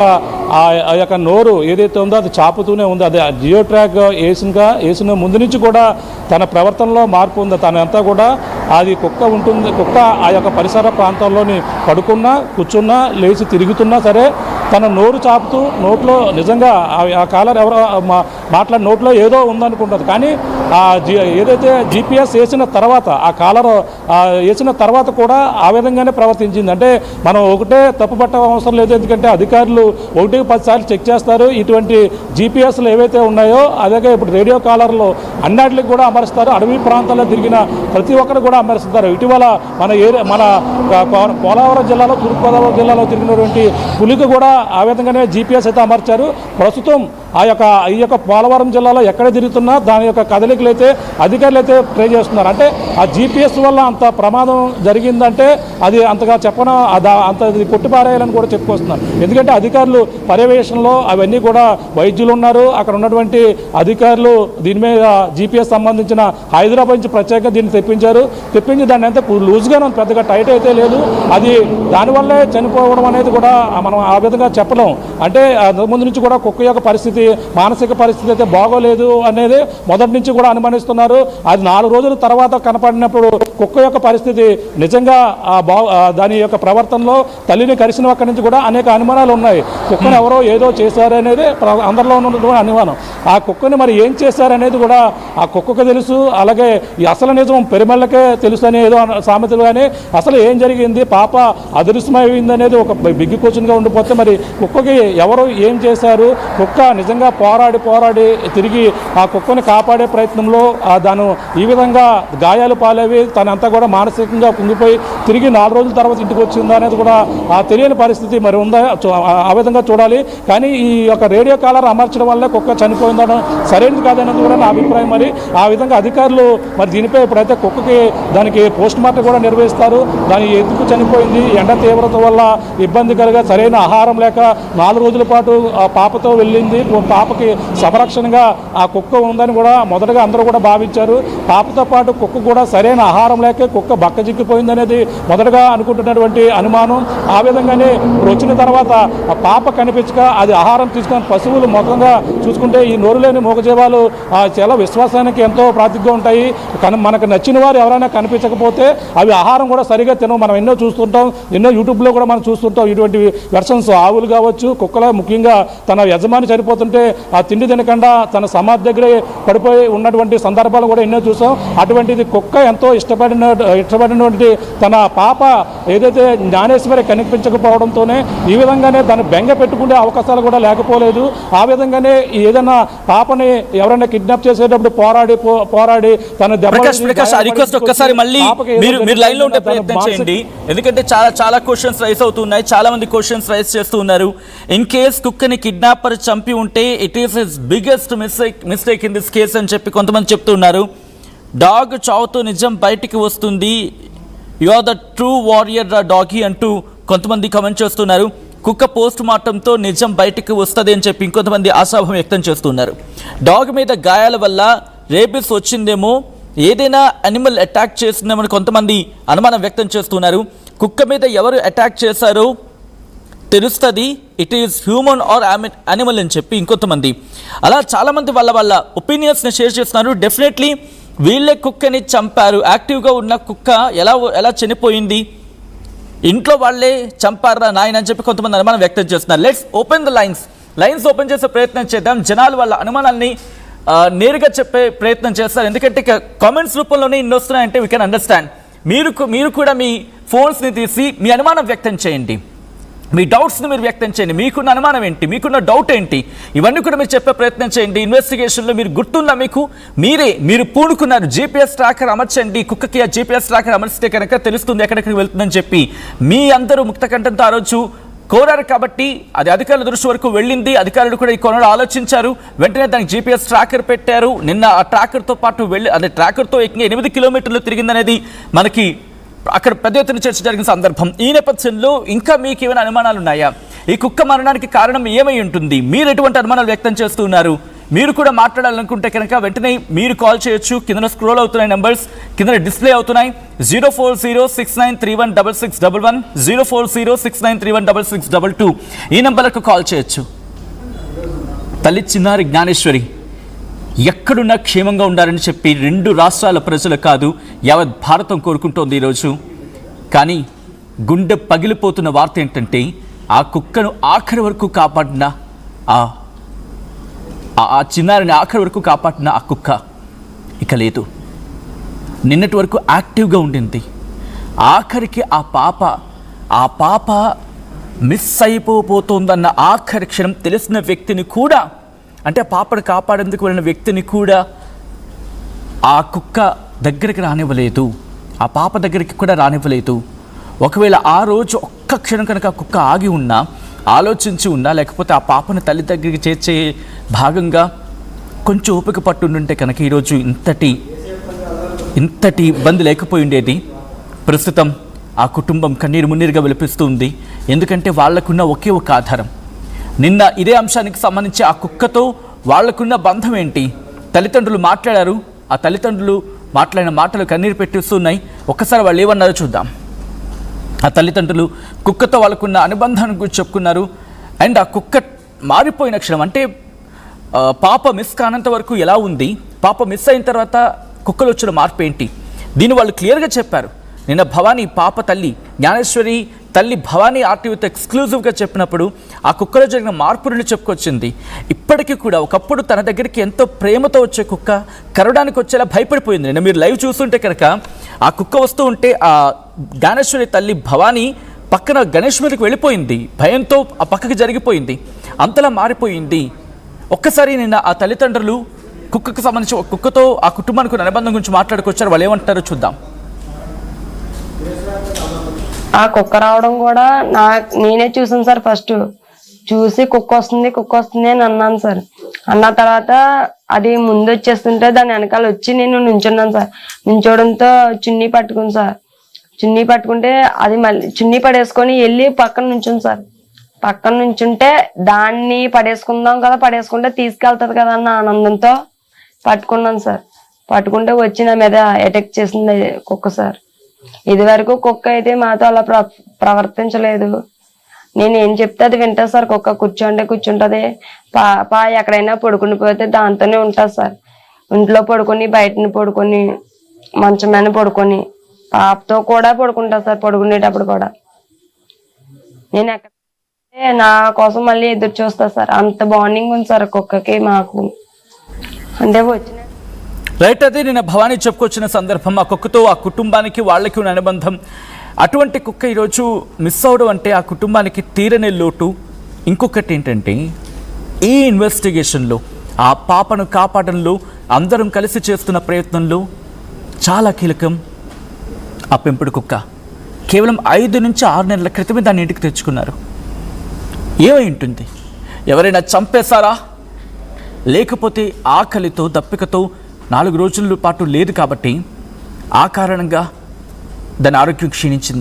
ఆ యొక్క నోరు ఏదైతే ఉందో అది చాపుతూనే ఉంది. అది జియో ట్రాక్ వేసిన ముందు నుంచి కూడా తన ప్రవర్తనలో మార్పు ఉంది. తనంతా కూడా అది కుక్క ఉంటుంది. కుక్క ఆ యొక్క పరిసర ప్రాంతాల్లోని పడుకున్నా కూర్చున్నా లేచి తిరుగుతున్నా సరే తన నోరు చాపుతూ నోట్లో నిజంగా ఆ కాలర్ ఎవరో మాట్లాడి నోట్లో ఏదో ఉందనుకుంటుంది. కానీ ఏదైతే GPS వేసిన తర్వాత ఆ కాలర్ వేసిన తర్వాత కూడా ఆ విధంగానే ప్రవర్తించింది. అంటే మనం ఒకటే తప్పు పట్ట అవసరం లేదు. ఎందుకంటే అధికారులు 1-10 సార్లు చెక్ చేస్తారు. ఇటువంటి GPSలు ఏవైతే ఉన్నాయో అలాగే ఇప్పుడు రేడియో కాలర్లు అన్నిటికి కూడా అమరుస్తారు. అడవి ప్రాంతాల్లో తిరిగిన ప్రతి ఒక్కరు కూడా అమరుస్తారు. ఇటీవల మన పోలవరం జిల్లాలో తూర్పుగోదావరి జిల్లాలో తిరిగినటువంటి పులికి కూడా ఆ విధంగానే GPS అయితే అమర్చారు. ప్రస్తుతం ఈ యొక్క పోలవరం జిల్లాలో ఎక్కడ తిరుగుతున్నా దాని యొక్క కదలికలు అయితే అధికారులు అయితే ట్రై చేస్తున్నారు. అంటే ఆ GPS వల్ల అంత ప్రమాదం జరిగిందంటే అది అంతగా చెప్పడం అంత కొట్టిపారేయాలని కూడా చెప్పుకొస్తున్నారు. ఎందుకంటే అధికారులు పర్యవేక్షణలో అవన్నీ కూడా వైద్యులు ఉన్నారు. అక్కడ ఉన్నటువంటి అధికారులు దీని మీద GPS సంబంధించిన హైదరాబాద్ నుంచి ప్రత్యేకంగా దీన్ని తెప్పించి దాన్ని అంతా లూజ్గానే పెద్దగా టైట్ అయితే లేదు. అది దానివల్లే చనిపోవడం అనేది కూడా మనం ఆ విధంగా చెప్పలేం. అంటే ముందు నుంచి కూడా కుక్క యొక్క పరిస్థితి మానసిక పరిస్థితి అయితే బాగోలేదు అనేది మొదటి నుంచి కూడా అనుమానిస్తున్నారు. అది 4 రోజుల తర్వాత కనపడినప్పుడు కుక్క యొక్క పరిస్థితి నిజంగా దాని యొక్క ప్రవర్తనలో తల్లిని కరిసిన ఒక్కడి నుంచి కూడా అనేక అనుమానాలు ఉన్నాయి. కుక్కను ఎవరో ఏదో చేశారనేది అందరిలో ఉన్నటువంటి అనుమానం. ఆ కుక్కని మరి ఏం చేశారనేది కూడా ఆ కుక్కకు తెలుసు. అలాగే ఈ అసలు నిజం పెరిమళ్ళకే తెలుసు అని ఏదో సామెతలు. కానీ అసలు ఏం జరిగింది, పాప అదృశ్యమైంది అనేది ఒక బిగ్గి క్వశ్చన్గా ఉండిపోతే మరి కుక్కకి ఎవరు ఏం చేశారు, కుక్క నిజంగా పోరాడి తిరిగి ఆ కుక్కని కాపాడే ప్రయత్నంలో దాని ఈ విధంగా గాయాలు పాలేవి తనంతా కూడా మానసికంగా కుంగిపోయి తిరిగి 4 రోజుల తర్వాత ఇంటికి వచ్చిందా అనేది కూడా తెలియని పరిస్థితి మరి ఉందా ఆ విధంగా చూడాలి. కానీ ఈ యొక్క రేడియో కాలర్ అమర్చడం వల్ల కుక్క చనిపోయిందనడం సరైనది కాదనేది కూడా నా అభిప్రాయం. మరి ఆ విధంగా అధికారులు మరి దీనిపై ఇప్పుడైతే కుక్కకి దానికి పోస్ట్ మార్టం కూడా నిర్వహిస్తారు. దాని ఎందుకు చనిపోయింది, ఎండ తీవ్రత వల్ల ఇబ్బందికరంగా సరైన ఆహారం లేక 4 రోజుల పాటు పాపతో వెళ్ళింది. పాపకి సంరక్షణగా ఆ కుక్క ఉందని కూడా మొదటగా అందరూ కూడా భావించారు. పాపతో పాటు కుక్క కూడా సరైన ఆహారం లేక కుక్క బక్కజిక్కిపోయింది అనేది మొదటగా అనుకుంటున్నటువంటి అనుమానం. ఆ విధంగానే వచ్చిన తర్వాత ఆ పాప కనిపించక అది ఆహారం తీసుకుని పశువులు మొత్తంగా చూసుకుంటే ఈ నోరులేని మూగజీవాలు చాలా విశ్వాసానికి ఎంతో ప్రాతిగా ఉంటాయి. కానీ మనకు నచ్చిన వారు ఎవరైనా కనిపించకపోతే అవి ఆహారం కూడా సరిగా తినవు. మనం ఎన్నో చూస్తుంటాం, ఎన్నో యూట్యూబ్లో కూడా మనం చూస్తుంటాం ఇటువంటి వెర్షన్స్. ఆవులు కావచ్చు, కుక్కల ముఖ్యంగా తన యజమాని చనిపోతుంటే ఆ తిండి తినకుండా తన సమాధి దగ్గరే పడిపోయి ఉన్నటువంటి సందర్భాలు కూడా ఎన్నో చూసాం. అటువంటిది కుక్క ఎంతో ఇష్టపడినటువంటి తన పాప ఏదైతే జ్ఞానేశ్వరి కనిపించకపోవడంతోనే ఈ విధంగానే దాన్ని బెంగ పెట్టుకునే అవకాశాలు కూడా లేకపోలేదు. ఆ విధంగానే ఏదైనా పాపని ఎవరైనా కిడ్నాప్ చేసేటప్పుడు పోరాడి తన ఒక్కసారి మళ్ళీ మీరు లైన్ లో ఉంటే ప్రయత్నం చేయండి. ఎందుకంటే చాలా క్వశ్చన్స్ రైస్ అవుతున్నాయి. చాలా మంది క్వశ్చన్స్ రైస్ చేస్తూ ఉన్నారు. ఇన్ కేస్ కుక్కని కిడ్నాపర్ చంపి ఉంటే it is his biggest mistake in this case అని చెప్పి కొంతమంది చెప్తున్నారు. డాగ్ చావుతో నిజం బయటికి వస్తుంది, you are the true warrior doggy అంటూ కొంతమంది కమెంట్ చేస్తున్నారు. కుక్క పోస్ట్ మార్టంతో నిజం బయటికి వస్తుంది అని చెప్పి ఇంకొంతమంది ఆశాభావం వ్యక్తం చేస్తున్నారు. డాగ్ మీద గాయాల వల్ల రేబిస్ వచ్చిందేమో, ఏదైనా అనిమల్ అటాక్ చేసిందేమో కొంతమంది అనుమానం వ్యక్తం చేస్తున్నారు. కుక్క మీద ఎవరు అటాక్ చేశారో తెలుస్తుంది, it is human or animal అని చెప్పి ఇంకొంతమంది అలా చాలామంది వాళ్ళ ఒపీనియన్స్ని షేర్ చేస్తున్నారు. డెఫినెట్లీ వీళ్ళే కుక్కని చంపారు. యాక్టివ్గా ఉన్న కుక్క ఎలా చనిపోయింది, ఇంట్లో వాళ్ళే చంపారా నాయన అని చెప్పి కొంతమంది అనుమానం వ్యక్తం చేస్తున్నారు. Let's open the lines open చేసే ప్రయత్నం చేద్దాం. జనాలు వాళ్ళ అనుమానాన్ని నేరుగా చెప్పే ప్రయత్నం చేస్తారు. ఎందుకంటే కామెంట్స్ రూపంలోనే ఇన్ని వస్తున్నాయంటే వీ కెన్ అండర్స్టాండ్. మీరు కూడా మీ ఫోన్స్ని తీసి మీ అనుమానం వ్యక్తం చేయండి, మీ డౌట్స్ని మీరు వ్యక్తం చేయండి. మీకున్న అనుమానం ఏంటి, మీకున్న డౌట్ ఏంటి, ఇవన్నీ కూడా మీరు చెప్పే ప్రయత్నం చేయండి. ఇన్వెస్టిగేషన్లో మీరు గుర్తుందా, మీరు పూనుకున్నారు GPS ట్రాకర్ అమర్చండి, కుక్కకి ఆ GPS ట్రాకర్ అమర్చితే కనుక తెలుస్తుంది ఎక్కడెక్కడికి వెళ్తుందని చెప్పి మీ అందరూ ముక్తకంఠంతో ఆ రోజు కోరారు. కాబట్టి అది అధికారుల దృష్టి వరకు వెళ్ళింది. అధికారులు కూడా ఈ కోణంలో ఆలోచించారు. వెంటనే దానికి GPS ట్రాకర్ పెట్టారు. నిన్న ఆ ట్రాకర్తో పాటు ట్రాకర్తో 8 కిలోమీటర్లు తిరిగిందనేది మనకి అక్కడ పెద్ద ఎత్తున చర్చ జరిగిన సందర్భం. ఈ నేపథ్యంలో ఇంకా మీకు ఏమైనా అనుమానాలు ఉన్నాయా? ఈ కుక్క మరణానికి కారణం ఏమై ఉంటుంది? మీరు ఎటువంటి అనుమానాలు వ్యక్తం చేస్తున్నారు? మీరు కూడా మాట్లాడాలనుకుంటే కనుక వెంటనే మీరు కాల్ చేయొచ్చు. కింద స్క్రోల్ అవుతున్నాయి నెంబర్స్, కింద డిస్ప్లే అవుతున్నాయి. 04069316611, 04069316622 ఈ నెంబర్లకు కాల్ చేయొచ్చు. తల్లి చిన్నారి జ్ఞానేశ్వరి ఎక్కడున్నా క్షేమంగా ఉండాలని చెప్పి 2 రాష్ట్రాల ప్రజలు కాదు, యావత్ భారతం కోరుకుంటోంది ఈరోజు. కానీ గుండె పగిలిపోతున్న వార్త ఏంటంటే, ఆ కుక్కను ఆఖరి వరకు కాపాడిన ఆ చిన్నారిని ఆఖరి వరకు కాపాడిన ఆ కుక్క ఇక లేదు. నిన్నటి వరకు యాక్టివ్గా ఉండింది. ఆఖరికి ఆ పాప మిస్ అయిపోతోందన్న ఆఖరి క్షణం తెలిసిన వ్యక్తిని కూడా, అంటే పాపను కాపాడేందుకు వెళ్ళిన వ్యక్తిని కూడా ఆ కుక్క దగ్గరికి రానివ్వలేదు, ఆ పాప దగ్గరికి కూడా రానివ్వలేదు. ఒకవేళ ఆ రోజు ఒక్క క్షణం కనుక ఆ కుక్క ఆగి ఉన్నా, ఆలోచించి ఉన్నా, లేకపోతే ఆ పాపను తల్లి దగ్గరికి చేర్చే భాగంగా కొంచెం ఓపిక పట్టుంటే కనుక ఈరోజు ఇంతటి ఇబ్బంది లేకపోయి ఉండేది. ప్రస్తుతం ఆ కుటుంబం కన్నీరు మున్నీరుగా విలపిస్తుంది. ఎందుకంటే వాళ్లకున్న ఒకే ఒక ఆధారం. నిన్న ఇదే అంశానికి సంబంధించి ఆ కుక్కతో వాళ్లకున్న బంధం ఏంటి, తల్లిదండ్రులు మాట్లాడారు. ఆ తల్లిదండ్రులు మాట్లాడిన మాటలు కన్నీరు పెట్టిస్తున్నాయి. ఒక్కసారి వాళ్ళు ఏమన్నారో చూద్దాం. ఆ తల్లిదండ్రులు కుక్కతో వాళ్ళకున్న అనుబంధాన్ని గురించి చెప్పుకున్నారు. అండ్ ఆ కుక్క మారిపోయిన క్షణం, అంటే పాప మిస్ కానంత వరకు ఎలా ఉంది, పాప మిస్ అయిన తర్వాత కుక్కలు వచ్చిన మార్పు ఏంటి, దీన్ని వాళ్ళు క్లియర్గా చెప్పారు. నిన్న భవానీ పాప తల్లి జ్ఞానేశ్వరి తల్లి భవానీ ఆర్టీవీతో ఎక్స్క్లూజివ్గా చెప్పినప్పుడు ఆ కుక్కలో జరిగిన మార్పులను చెప్పుకొచ్చింది. ఇప్పటికీ కూడా ఒకప్పుడు తన దగ్గరికి ఎంతో ప్రేమతో వచ్చే కుక్క కరవడానికి వచ్చేలా భయపడిపోయింది. నిన్న మీరు లైవ్ చూస్తుంటే కనుక ఆ కుక్క వస్తూ ఉంటే ఆ జ్ఞానేశ్వరి తల్లి భవానీ పక్కన గణేష్ మీదకి వెళ్ళిపోయింది. భయంతో ఆ పక్కకి జరిగిపోయింది. అంతలా మారిపోయింది. ఒక్కసారి నిన్న ఆ తల్లిదండ్రులు కుక్కకు సంబంధించి కుక్కతో ఆ కుటుంబానికి ఉన్న అనుబంధం గురించి మాట్లాడుకొచ్చారు. వాళ్ళు ఏమంటారో చూద్దాం. ఆ కుక్క రావడం కూడా నేనే చూసాను సార్. ఫస్ట్ చూసి కుక్క వస్తుంది అని అన్నాను సార్. అన్న తర్వాత అది ముందు వచ్చేస్తుంటే దాని వెనకాల వచ్చి నేను నుంచున్నాను సార్. నుంచోవడంతో చున్నీ పట్టుకుంది సార్. చున్నీ పట్టుకుంటే అది మళ్ళీ చున్నీ పడేసుకొని వెళ్ళి పక్కన నుంచుంది సార్. పక్కన నుంచుంటే దాన్ని పడేసుకుందాం కదా, పడేసుకుంటే తీసుకెళ్తుంది కదా అన్న ఆనందంతో పట్టుకున్నాను సార్. పట్టుకుంటే వచ్చి నా మీద అటాక్ చేసింది కుక్క సార్. ఇది వరకు కుక్క అయితే మాతో అలా ప్రవర్తించలేదు. నేను ఏం చెప్తే అది వింటుంది సార్. కుక్క కూర్చుంటది. ఎక్కడైనా పడుకుని పోతే దాంతోనే ఉంటుంది సార్. ఇంట్లో పడుకొని, బయటని పడుకొని, మంచం మీద పడుకొని, పాపతో కూడా పడుకుంటా సార్. పడుకునేటప్పుడు కూడా నేను ఎక్కడ నా కోసం మళ్ళీ ఎదురు చూస్తా సార్. అంత బాండింగ్ ఉంది సార్ కుక్కకి మాకు. అంటే వచ్చిన రైట్, అదే నిన్న భవానీ చెప్పుకొచ్చిన సందర్భం. ఆ కుక్కతో ఆ కుటుంబానికి వాళ్ళకి ఉన్న అనుబంధం. అటువంటి కుక్క ఈరోజు మిస్ అవడం అంటే ఆ కుటుంబానికి తీరని లోటు. ఇంకొకటి ఏంటంటే, ఈ ఇన్వెస్టిగేషన్లో ఆ పాపను కాపాడంలో అందరం కలిసి చేస్తున్న ప్రయత్నంలో చాలా కీలకం ఆ పెంపుడు కుక్క. కేవలం 5 నుంచి 6 నెలల క్రితమే దాన్ని ఇంటికి తెచ్చుకున్నారు. ఏమై ఉంటుంది? ఎవరైనా చంపేశారా, లేకపోతే ఆకలితో దప్పికతో 4 రోజుల పాటు లేదు కాబట్టి ఆ కారణంగా దాని ఆరోగ్యం క్షీణించింది.